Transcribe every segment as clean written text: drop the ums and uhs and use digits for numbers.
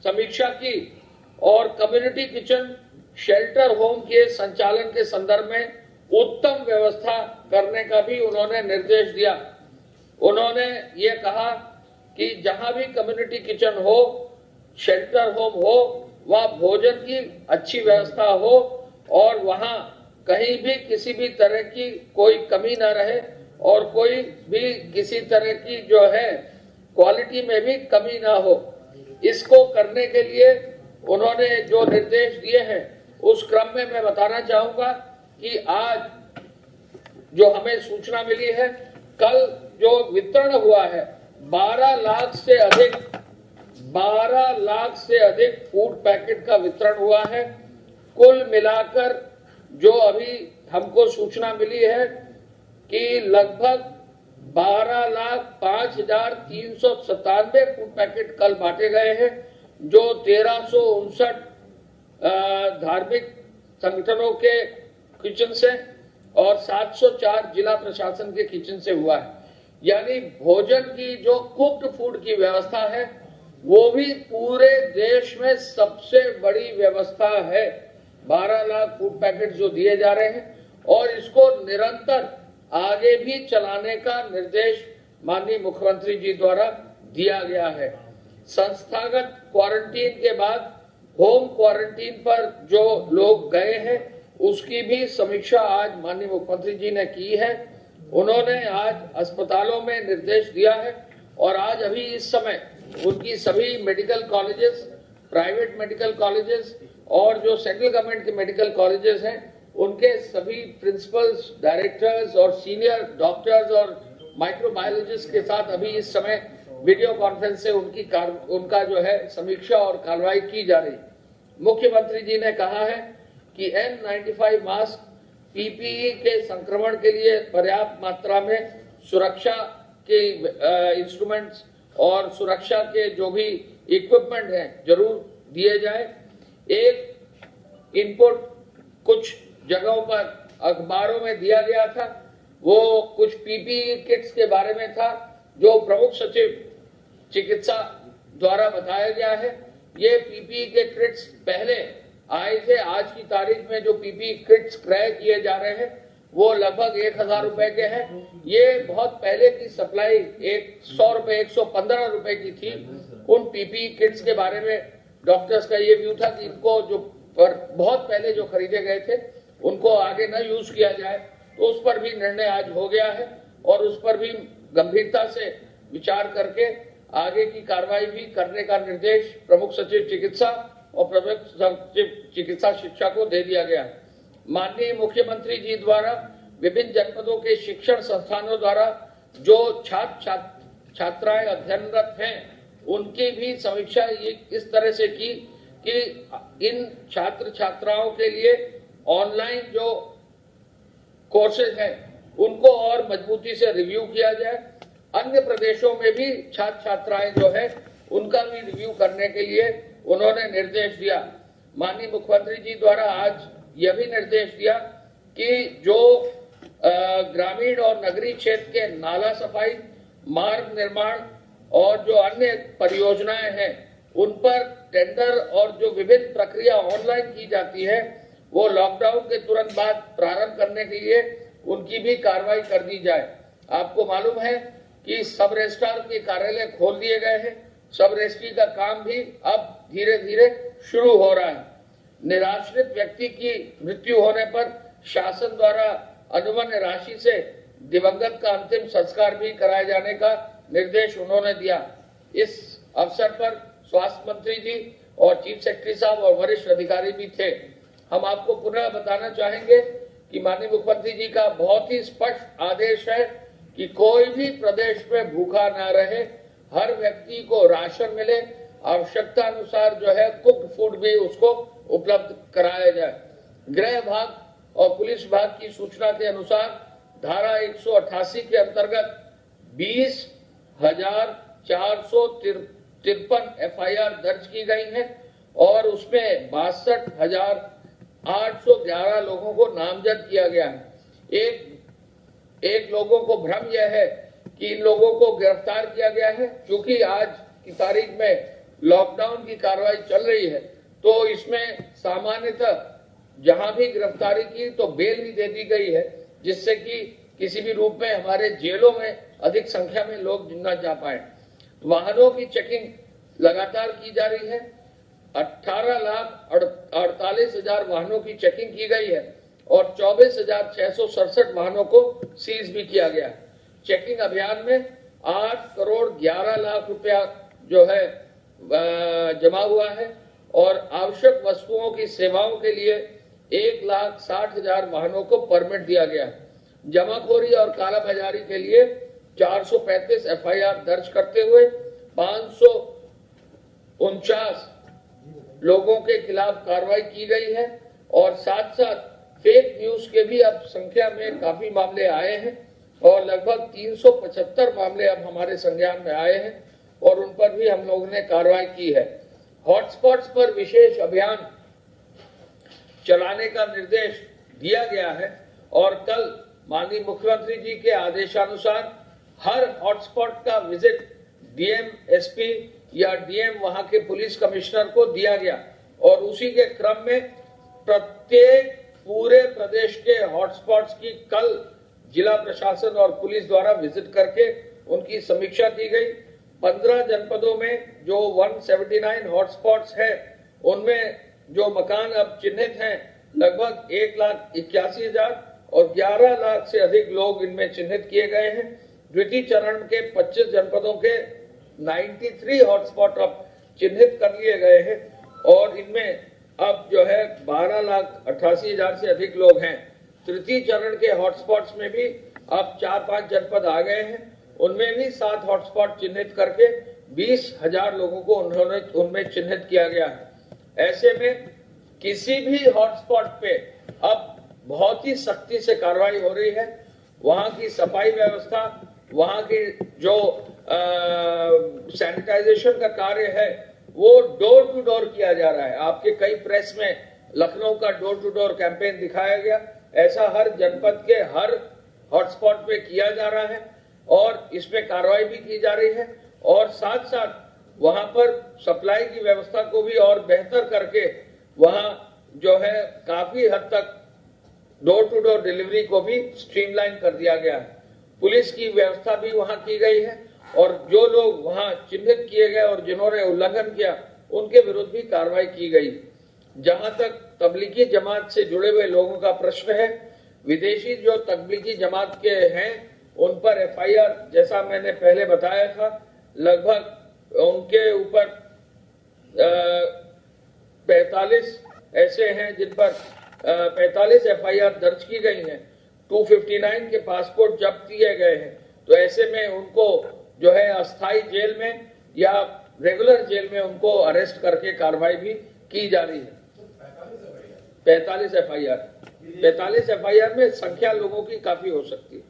समीक्षा की और कम्युनिटी किचन शेल्टर होम के संचालन के संदर्भ में उत्तम व्यवस्था करने का भी उन्होंने निर्देश दिया। उन्होंने ये कहा कि जहां भी कम्युनिटी किचन हो, शेल्टर होम हो, वहां भोजन की अच्छी व्यवस्था हो और वहां कहीं भी किसी भी तरह की कोई कमी न रहे और कोई भी किसी तरह की जो है क्वालिटी में भी कमी ना हो। इसको करने के लिए उन्होंने जो निर्देश दिए हैं उस क्रम में मैं बताना चाहूंगा कि आज जो हमें सूचना मिली है, कल जो वितरण हुआ है 12 लाख से अधिक फूड पैकेट का वितरण हुआ है। कुल मिलाकर जो अभी हमको सूचना मिली है कि लगभग 12,05,397 फूड पैकेट कल बांटे गए हैं, जो 1359 धार्मिक संगठनों के किचन से और 704 जिला प्रशासन के किचन से हुआ है। यानी भोजन की जो कुक्ड फूड की व्यवस्था है वो भी पूरे देश में सबसे बड़ी व्यवस्था है। 12 लाख फूड पैकेट जो दिए जा रहे हैं और इसको निरंतर आगे भी चलाने का निर्देश माननीय मुख्यमंत्री जी द्वारा दिया गया है। संस्थागत क्वारंटीन के बाद होम क्वारंटीन पर जो लोग गए हैं उसकी भी समीक्षा आज माननीय मुख्यमंत्री जी ने की है। उन्होंने आज अस्पतालों में निर्देश दिया है और आज अभी इस समय उनकी सभी medical colleges, private medical colleges और जो सेंट्रल गवर्नमेंट के मेडिकल कॉलेजेस हैं उनके सभी प्रिंसिपल्स, डायरेक्टर्स और सीनियर डॉक्टर्स और माइक्रोबायोलॉजिस्ट के साथ अभी इस समय वीडियो कॉन्फ्रेंस से उनका जो है समीक्षा और कार्रवाई की जा रही। मुख्यमंत्री जी ने कहा है कि N95 मास्क, PPE के संक्रमण के लिए पर्याप्त मात्रा में सुरक्षा के इंस्ट्रूमेंट्स और सुरक्षा के जो भी इक्विपमेंट हैं जरूर दिए जाए। एक इनपुट कुछ जगहों पर अखबारों में दिया गया था, वो कुछ PPE किट्स के बारे में था जो प्रमुख सचिव चिकित्सा द्वारा बताया गया है। ये PPE के किट्स पहले आए थे। आज की तारीख में जो PPE किट्स क्रय किए जा रहे हैं वो लगभग 1,000 रुपए के हैं। ये बहुत पहले की सप्लाई 100 रुपए, 115 रुपए की थी। उन PPE किट्स के बारे में डॉक्टर्स का ये व्यू था कि इनको जो बहुत पहले जो खरीदे गए थे उनको आगे न यूज किया जाए, तो उस पर भी निर्णय आज हो गया है और उस पर भी गंभीरता से विचार करके आगे की कार्रवाई भी करने का निर्देश प्रमुख सचिव चिकित्सा और प्रमुख सचिव चिकित्सा शिक्षा को दे दिया गया है। माननीय मुख्यमंत्री जी द्वारा विभिन्न जनपदों के शिक्षण संस्थानों द्वारा जो छात्राएं अध्ययनरत हैं उनकी भी समीक्षा इस तरह से की कि इन छात्र छात्राओं के लिए ऑनलाइन जो कोर्सेज हैं उनको और मजबूती से रिव्यू किया जाए। अन्य प्रदेशों में भी छात्र छात्राएं जो है उनका भी रिव्यू करने के लिए उन्होंने निर्देश दिया। माननीय मुख्यमंत्री जी द्वारा आज यह भी निर्देश दिया कि जो ग्रामीण और नगरीय क्षेत्र के नाला सफाई, मार्ग निर्माण और जो अन्य परियोजनाएं हैं उन पर टेंडर और जो विभिन्न प्रक्रिया ऑनलाइन की जाती है वो लॉकडाउन के तुरंत बाद प्रारंभ करने के लिए उनकी भी कार्रवाई कर दी जाए। आपको मालूम है कि सब रजिस्ट्रार के कार्यालय खोल दिए गए हैं। सब रजिस्ट्री का काम भी अब धीरे धीरे शुरू हो रहा है। निराश्रित व्यक्ति की मृत्यु होने पर शासन द्वारा अनुमन्य राशि से दिवंगत का अंतिम संस्कार भी कराए जाने का निर्देश उन्होंने दिया। इस अवसर पर स्वास्थ्य मंत्री जी और चीफ सेक्रेटरी साहब और वरिष्ठ अधिकारी भी थे। हम आपको पुनः बताना चाहेंगे कि माननीय मुख्यमंत्री जी का बहुत ही स्पष्ट आदेश है कि कोई भी प्रदेश में भूखा ना रहे, हर व्यक्ति को राशन मिले, आवश्यकता अनुसार जो है कुक्ड फूड भी उसको उपलब्ध कराया जाए। गृह विभाग और पुलिस विभाग की सूचना के अनुसार धारा 188 के अंतर्गत 20,453 FIR दर्ज की गई है और उसमें 62,811 लोगों को नामजद किया गया है। एक लोगों को भ्रम यह है कि इन लोगों को गिरफ्तार किया गया है, क्योंकि आज की तारीख में लॉकडाउन की कार्रवाई चल रही है, तो इसमें सामान्यतः जहां भी गिरफ्तारी की तो बेल भी दे दी गई है, जिससे कि किसी भी रूप में हमारे जेलों में अधिक संख्या में लोग न जा पाए। वाहनों की चेकिंग लगातार की जा रही है। 18,48,000 वाहनों की चेकिंग की गई है और 24,667 वाहनों को सीज भी किया गया है। चेकिंग अभियान में 8 करोड़ 11 लाख रुपया जो है जमा हुआ है और आवश्यक वस्तुओं की सेवाओं के लिए 1,60,000 वाहनों को परमिट दिया गया है। जमाखोरी और कालाबाजारी के लिए 435 एफआईआर दर्ज करते हुए 549 लोगों के खिलाफ कार्रवाई की गई है और साथ साथ फेक न्यूज के भी अब संख्या में काफी मामले आए हैं और लगभग 375 मामले अब हमारे संज्ञान में आए हैं और उन पर भी हम लोगों ने कार्रवाई की है। हॉटस्पॉट्स पर विशेष अभियान चलाने का निर्देश दिया गया है और कल माननीय मुख्यमंत्री जी के आदेशानुसार हर हॉटस्पॉट का विजिट डीएम, एसपी या डीएम वहां के पुलिस कमिश्नर को दिया गया और उसी के क्रम में प्रत्येक पूरे प्रदेश के हॉटस्पॉट्स की कल जिला प्रशासन और पुलिस द्वारा विजिट करके उनकी समीक्षा की गई। 15 जनपदों में जो 179 हॉटस्पॉट्स है उनमें जो मकान अब चिन्हित हैं लगभग 1,81,000 और 11 लाख से अधिक लोग इनमें चिन्हित किए गए हैं। द्वितीय चरण के 25 जनपदों के 93 हॉटस्पॉट अब चिन्हित कर लिए गए हैं और इनमें अब जो है 12,88,000 से अधिक लोग हैं। तृतीय चरण के हॉटस्पॉट्स में भी अब 4-5 जनपद आ गए हैं, उनमें भी 7 हॉटस्पॉट चिन्हित करके 20,000 लोगों को उनमें चिन्हित किया गया है। ऐसे में किसी भी हॉटस्पॉट पे अब बहुत ही सख्ती से कार्रवाई हो रही है। वहां की सफाई व्यवस्था, वहां की जो सैनिटाइजेशन का कार्य है वो डोर टू डोर किया जा रहा है। आपके कई प्रेस में लखनऊ का डोर टू डोर कैंपेन दिखाया गया, ऐसा हर जनपद के हर हॉटस्पॉट पे किया जा रहा है और इसमें कार्रवाई भी की जा रही है और साथ साथ वहां पर सप्लाई की व्यवस्था को भी और बेहतर करके वहां जो है काफी हद तक डोर टू डोर डिलीवरी को भी स्ट्रीमलाइन कर दिया गया है। पुलिस की व्यवस्था भी वहां की गई है और जो लोग वहां चिन्हित किए गए और जिन्होंने उल्लंघन किया उनके विरुद्ध भी कार्रवाई की गई। जहां तक तबलीगी जमात से जुड़े हुए लोगों का प्रश्न है, विदेशी जो तबलीगी जमात के हैं उन पर एफआईआर जैसा मैंने पहले बताया था लगभग उनके ऊपर 45 ऐसे हैं जिन पर 45 एफआईआर दर्ज की गई हैं। 259 के पासपोर्ट जब्त किए गए हैं। तो ऐसे में उनको जो है अस्थायी जेल में या रेगुलर जेल में उनको अरेस्ट करके कार्रवाई भी की जा रही है। 45 एफआईआर में संख्या लोगों की काफी हो सकती है।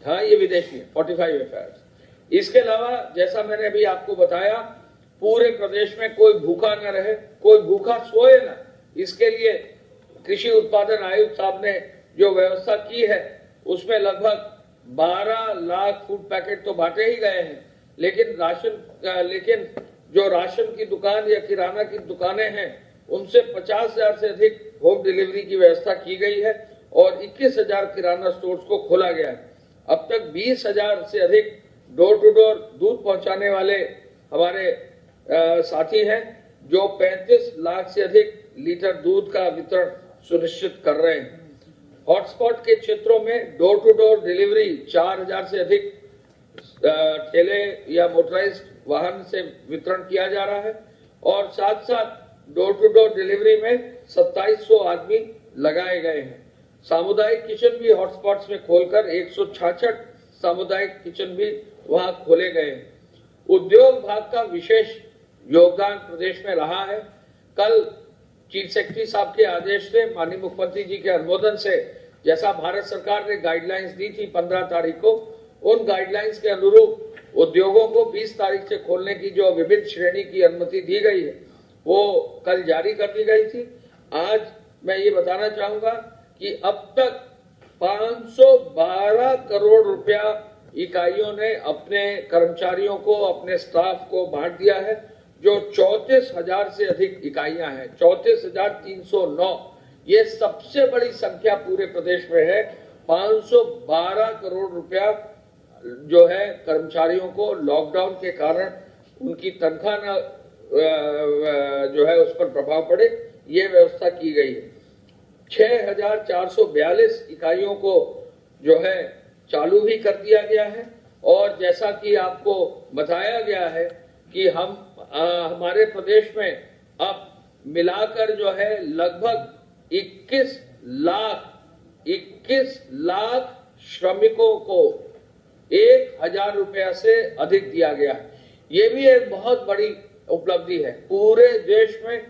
हाँ, ये विदेशी है। 45 एफआईआर। इसके अलावा जैसा मैंने अभी आपको बताया, पूरे प्रदेश में कोई भूखा न रहे, कोई भूखा सोए न, इसके लिए कृषि उत्पादन आयुक्त साहब ने जो व्यवस्था की है उसमें लगभग 12 लाख फूड पैकेट तो बांटे ही गए हैं, लेकिन जो राशन की दुकान या किराना की दुकानें हैं उनसे 50,000 से अधिक होम डिलीवरी की व्यवस्था की गई है और 21,000 किराना स्टोर्स को खोला गया है। अब तक 20,000 से अधिक डोर टू डोर दूध पहुंचाने वाले हमारे साथी हैं जो 35 लाख से अधिक लीटर दूध का वितरण सुनिश्चित कर रहे हैं। हॉटस्पॉट के क्षेत्रों में डोर टू डोर डिलीवरी 4,000 से अधिक ठेले या मोटराइज्ड वाहन से वितरण किया जा रहा है और साथ साथ डोर टू डोर डिलीवरी में 2700 आदमी लगाए गए हैं। सामुदायिक किचन भी हॉटस्पॉट्स में खोलकर 166 सामुदायिक किचन भी वहां खोले गए हैं। उद्योग भाग का विशेष योगदान प्रदेश में रहा है। कल चीफ सेक्रेटरी साहब के आदेश से, माननीय मुख्यमंत्री जी के अनुमोदन से, जैसा भारत सरकार ने गाइडलाइंस दी थी 15 तारीख को, उन गाइडलाइंस के अनुरूप उद्योगों को 20 तारीख से खोलने की जो विभिन्न श्रेणी की अनुमति दी गई है वो कल जारी कर दी गई थी। आज मैं ये बताना चाहूंगा कि अब तक 512 करोड़ रुपया इकाइयों ने अपने कर्मचारियों को, अपने स्टाफ को बांट दिया है, जो 34,000 से अधिक इकाइयां हैं, 34,309। ये सबसे बड़ी संख्या पूरे प्रदेश में है। 512 करोड़ रुपया जो है कर्मचारियों को लॉकडाउन के कारण उनकी तनख्वाह न जो है उस पर प्रभाव पड़े, ये व्यवस्था की गई है। 6,442 इकाइयों को जो है चालू भी कर दिया गया है। और जैसा कि आपको बताया गया है कि हमारे प्रदेश में अब मिलाकर जो है लगभग 21 लाख श्रमिकों को 1,000 रुपया से अधिक दिया गया है। ये भी एक बहुत बड़ी उपलब्धि है। पूरे देश में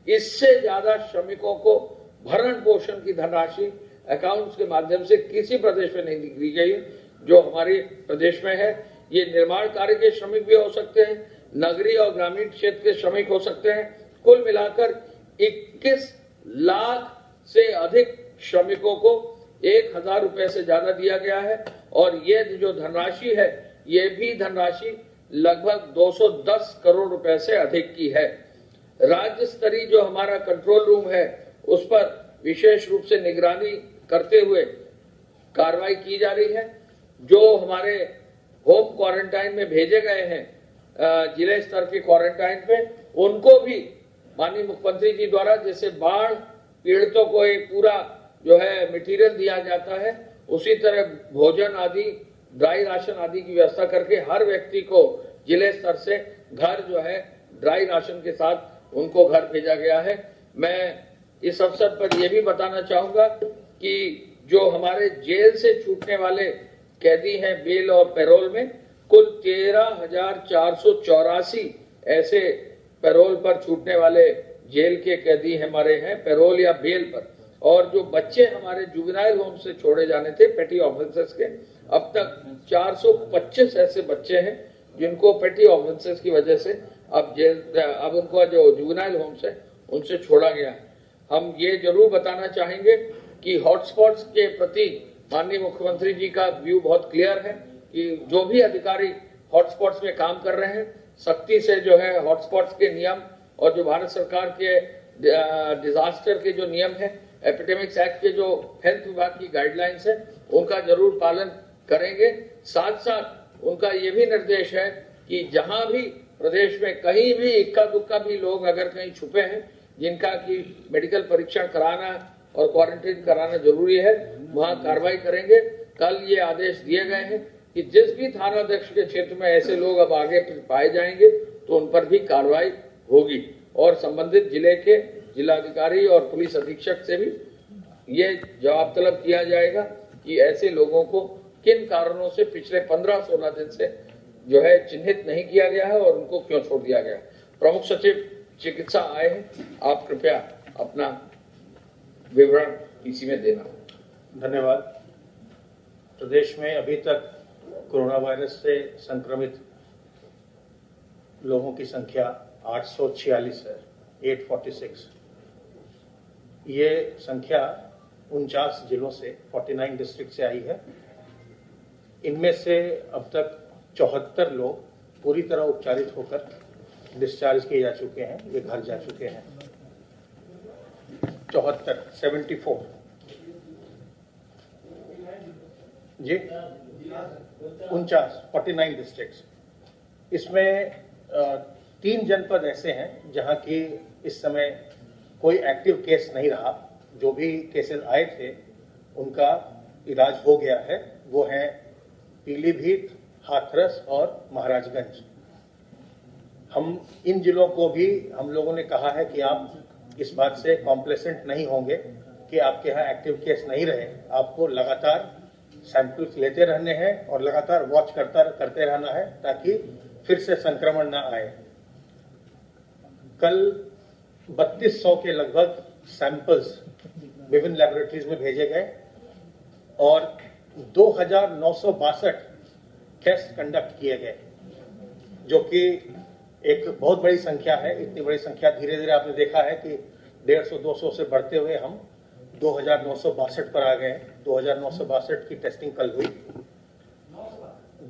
इससे ज्यादा श्रमिकों को भरण पोषण की धनराशि अकाउंट्स के माध्यम से किसी प्रदेश में नहीं दी गई है जो हमारे प्रदेश में है। ये निर्माण कार्य के श्रमिक भी हो सकते हैं, नगरीय और ग्रामीण क्षेत्र के श्रमिक हो सकते हैं। कुल मिलाकर 21 लाख से अधिक श्रमिकों को 1,000 रुपए से ज्यादा दिया गया है। और ये जो धनराशि है, ये भी धनराशि लगभग 210 करोड़ रुपए से अधिक की है। राज्य स्तरीय जो हमारा कंट्रोल रूम है, उस पर विशेष रूप से निगरानी करते हुए कार्रवाई की जा रही है। जो हमारे होम क्वारंटाइन में भेजे गए हैं जिले स्तर के क्वारंटाइन पे, उनको भी माननीय मुख्यमंत्री जी द्वारा जैसे बाढ़ पीड़ितों को एक पूरा जो है मटेरियल दिया जाता है, उसी तरह भोजन आदि, ड्राई राशन आदि की व्यवस्था करके हर व्यक्ति को जिले स्तर से घर जो है ड्राई राशन के साथ उनको घर भेजा गया है। मैं इस अवसर पर यह भी बताना चाहूंगा कि जो हमारे जेल से छूटने वाले कैदी हैं बेल और पैरोल में, कुल 13,484 ऐसे पैरोल पर छूटने वाले जेल के कैदी हमारे हैं, पैरोल या बेल पर। और जो बच्चे हमारे जुवेनाइल होम से छोड़े जाने थे पेटी ऑफेंसेस के, अब तक 425 ऐसे बच्चे हैं जिनको पेटी ऑफेंसेस की वजह से अब उनको जो जुवेनाइल होम से उनसे छोड़ा गया है। हम ये जरूर बताना चाहेंगे कि हॉटस्पॉट्स के प्रति माननीय मुख्यमंत्री जी का व्यू बहुत क्लियर है कि जो भी अधिकारी हॉटस्पॉट्स में काम कर रहे हैं, सख्ती से जो है हॉटस्पॉट्स के नियम और जो भारत सरकार के डिजास्टर के जो नियम है, एपिडेमिक्स एक्ट के जो हेल्थ विभाग की गाइडलाइंस है, उनका जरूर पालन करेंगे। साथ साथ उनका ये भी निर्देश है कि जहां भी प्रदेश में कहीं भी इक्का दुक्का भी लोग अगर कहीं छुपे हैं जिनका की मेडिकल परीक्षण कराना और क्वारंटीन कराना जरूरी है, वहां कार्रवाई करेंगे। कल ये आदेश दिए गए हैं कि जिस भी थानाध्यक्ष के क्षेत्र में ऐसे लोग अब आगे पाए जाएंगे तो उन पर भी कार्रवाई होगी। और संबंधित जिले के जिलाधिकारी और पुलिस अधीक्षक से भी ये जवाब तलब किया जाएगा कि ऐसे लोगों को किन कारणों से पिछले 15-16 दिन से जो है चिन्हित नहीं किया गया है और उनको क्यों छोड़ दिया गया। प्रमुख सचिव चिकित्सा आए हैं, आप कृपया अपना विवरण इसी में देना। धन्यवाद। प्रदेश में अभी तक कोरोना वायरस से संक्रमित लोगों की संख्या 846 है, 846। ये संख्या 49 जिलों से 49 डिस्ट्रिक्ट से आई है। इनमें से अब तक 74 लोग पूरी तरह उपचारित होकर डिस्चार्ज किए जा चुके हैं, वे घर जा चुके हैं। 74 जी 49 डिस्ट्रिक्ट्स। इसमें 3 जनपद ऐसे हैं जहां की इस समय कोई एक्टिव केस नहीं रहा। जो भी केसेस आए थे उनका इलाज हो गया है। वो हैं पीलीभीत, हाथरस और महाराजगंज। हम इन जिलों को भी हम लोगों ने कहा है कि आप इस बात से कॉम्प्लेसेंट नहीं होंगे कि आपके यहाँ एक्टिव केस नहीं रहे। आपको लगातार सैंपल्स लेते रहने हैं और लगातार वॉच करते रहना है ताकि फिर से संक्रमण ना आए। कल 3200 के लगभग सैंपल्स विभिन्न लैबोरेटरीज में भेजे गए और 2,962 टेस्ट कंडक्ट किए गए, जो कि एक बहुत बड़ी संख्या है। इतनी बड़ी संख्या धीरे धीरे आपने देखा है कि 150-200 से बढ़ते हुए हम 2,962 पर आ गए हैं। 2,962 की टेस्टिंग कल हुई।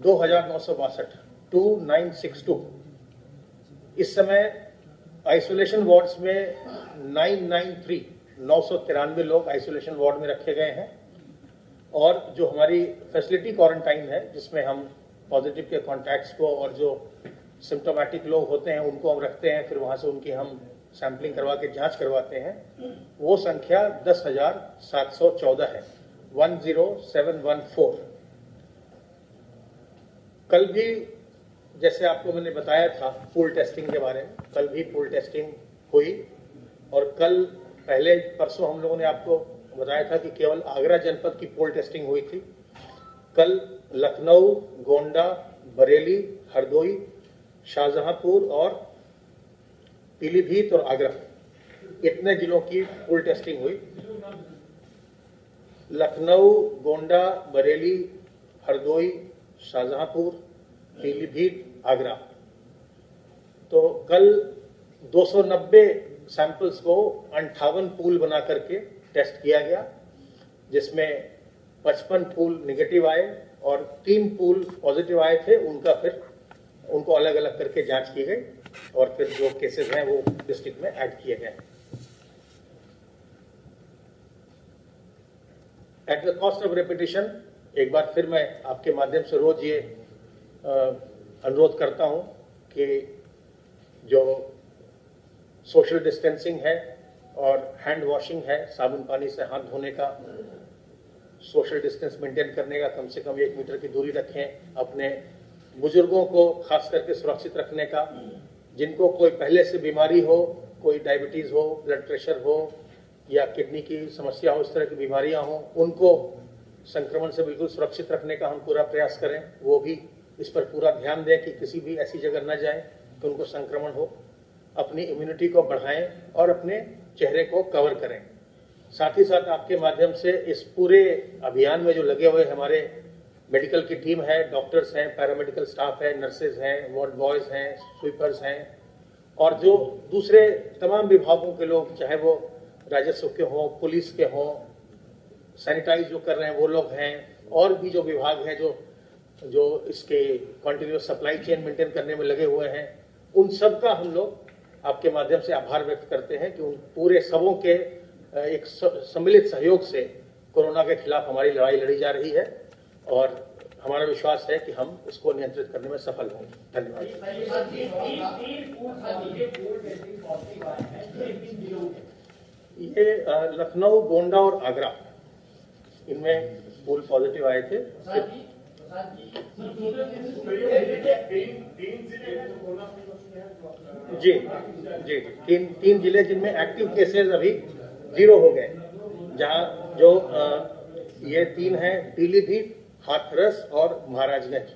2962। इस समय आइसोलेशन वार्ड्स में 993 लोग आइसोलेशन वार्ड में रखे गए हैं। और जो हमारी फैसिलिटी क्वारंटाइन है, जिसमें हम पॉजिटिव के कॉन्टैक्ट्स को और जो सिम्टोमेटिक लोग होते हैं उनको हम रखते हैं, फिर वहाँ से उनकी हम सैंपलिंग करवा के जांच करवाते हैं, वो संख्या 10,714 है, 10714। कल भी जैसे आपको मैंने बताया था पूल टेस्टिंग के बारे में, कल भी पूल टेस्टिंग हुई। और कल पहले परसों हम लोगों ने आपको बताया था कि केवल आगरा जनपद की पूल टेस्टिंग हुई थी। कल लखनऊ, गोंडा, बरेली, हरदोई, शाहजहांपुर और पीलीभीत और आगरा, इतने जिलों की पूल टेस्टिंग हुई। लखनऊ, गोंडा, बरेली, हरदोई, शाहजहांपुर, पीलीभीत, आगरा। तो कल 290 सैंपल्स को 58 पूल बना करके टेस्ट किया गया, जिसमें 55 पूल निगेटिव आए और 3 पूल पॉजिटिव आए थे। उनको अलग अलग करके जांच की गई और फिर जो केसेस हैं वो डिस्ट्रिक्ट में ऐड किए गए। At the cost of repetition, एक बार फिर मैं आपके माध्यम से रोज ये अनुरोध करता हूं कि जो सोशल डिस्टेंसिंग है और हैंड वॉशिंग है, साबुन पानी से हाथ धोने का, सोशल डिस्टेंस मेंटेन करने का, कम से कम 1 मीटर की दूरी रखें, अपने बुजुर्गों को खास करके सुरक्षित रखने का, जिनको कोई पहले से बीमारी हो, कोई डायबिटीज हो, ब्लड प्रेशर हो या किडनी की समस्या हो, इस तरह की बीमारियां हो, उनको संक्रमण से बिल्कुल सुरक्षित रखने का हम पूरा प्रयास करें। वो भी इस पर पूरा ध्यान दें कि किसी भी ऐसी जगह न जाएं कि उनको संक्रमण हो। अपनी इम्यूनिटी को बढ़ाएं और अपने चेहरे को कवर करें। साथ ही साथ आपके माध्यम से इस पूरे अभियान में जो लगे हुए हमारे मेडिकल की टीम है, डॉक्टर्स हैं, पैरामेडिकल स्टाफ है, नर्सेज हैं, वार्ड बॉयज हैं, स्वीपर्स हैं और जो दूसरे तमाम विभागों के लोग, चाहे वो राजस्व के हों, पुलिस के हों, सैनिटाइज जो कर रहे हैं वो लोग हैं, और भी जो विभाग हैं जो इसके कंटिन्यूअस सप्लाई चेन मेंटेन करने में लगे हुए हैं, उन सब का हम लोग आपके माध्यम से आभार व्यक्त करते हैं कि उन पूरे सबों के एक सम्मिलित सहयोग से कोरोना के खिलाफ हमारी लड़ाई लड़ी जा रही है और हमारा विश्वास है कि हम इसको नियंत्रित करने में सफल होंगे। धन्यवाद। ये लखनऊ, गोंडा और आगरा, इनमें पूल पॉजिटिव आए थे। जी जी, तीन जिले जिनमें एक्टिव केसेस अभी 0 हो गए, जहां जो ये 3 हैं, पीलीभीत, हाथरस और महाराजगंज।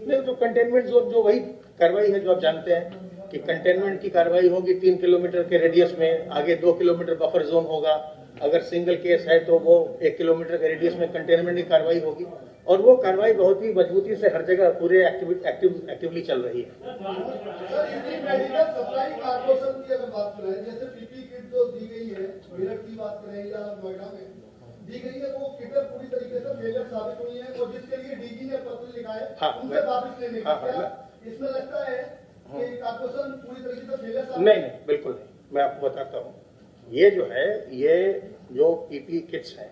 नहीं, जो कंटेनमेंट जोन, जो वही कार्रवाई है जो आप जानते हैं कि कंटेनमेंट की कार्रवाई होगी 3 किलोमीटर के रेडियस में, आगे 2 किलोमीटर बफर जोन होगा। अगर सिंगल केस है तो वो 1 किलोमीटर के रेडियस में कंटेनमेंट की कार्रवाई होगी और वो कार्रवाई बहुत ही मजबूती से हर जगह पूरे एक्टिवली चल रही है। मेडिकल सप्लाई कॉर्पोरेशन की अगर बात करें, जैसे पीपी किट जो दी गई है, मेरठ की बात करें या नोएडा में दी गई है, वो किट पूरी तरीके से फेलियर साबित हुई है और जिसके लिए डीजी ने पत्र लिखा है उनसे वापस लेने का, इसमें लगता है कि कॉर्पोरेशन पूरी तरीके से फेलियर साबित? नहीं, बिल्कुल नहीं। मैं आपको बताता हूँ, ये जो है, ये जो पीपी किट्स हैं,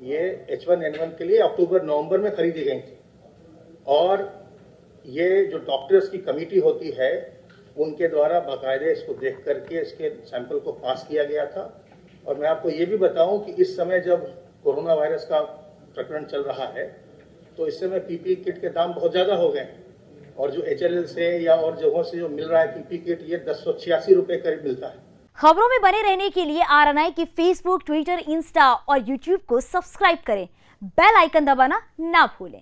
ये H1N1 के लिए अक्टूबर-नवंबर में खरीदी गई थी और ये जो डॉक्टर्स की कमेटी होती है उनके द्वारा बाकायदे इसको देख करके इसके सैंपल को पास किया गया था। और मैं आपको ये भी बताऊं कि इस समय जब कोरोना वायरस का प्रकरण चल रहा है तो इस समय पीपी किट के दाम बहुत ज़्यादा हो गए और जो HLL से या और जगहों से जो मिल रहा है पीपी किट, ये 1086 रुपये करीब मिलता है। खबरों में बने रहने के लिए RNI की फेसबुक, ट्विटर, इंस्टा और यूट्यूब को सब्सक्राइब करें। बेल आइकन दबाना ना भूलें।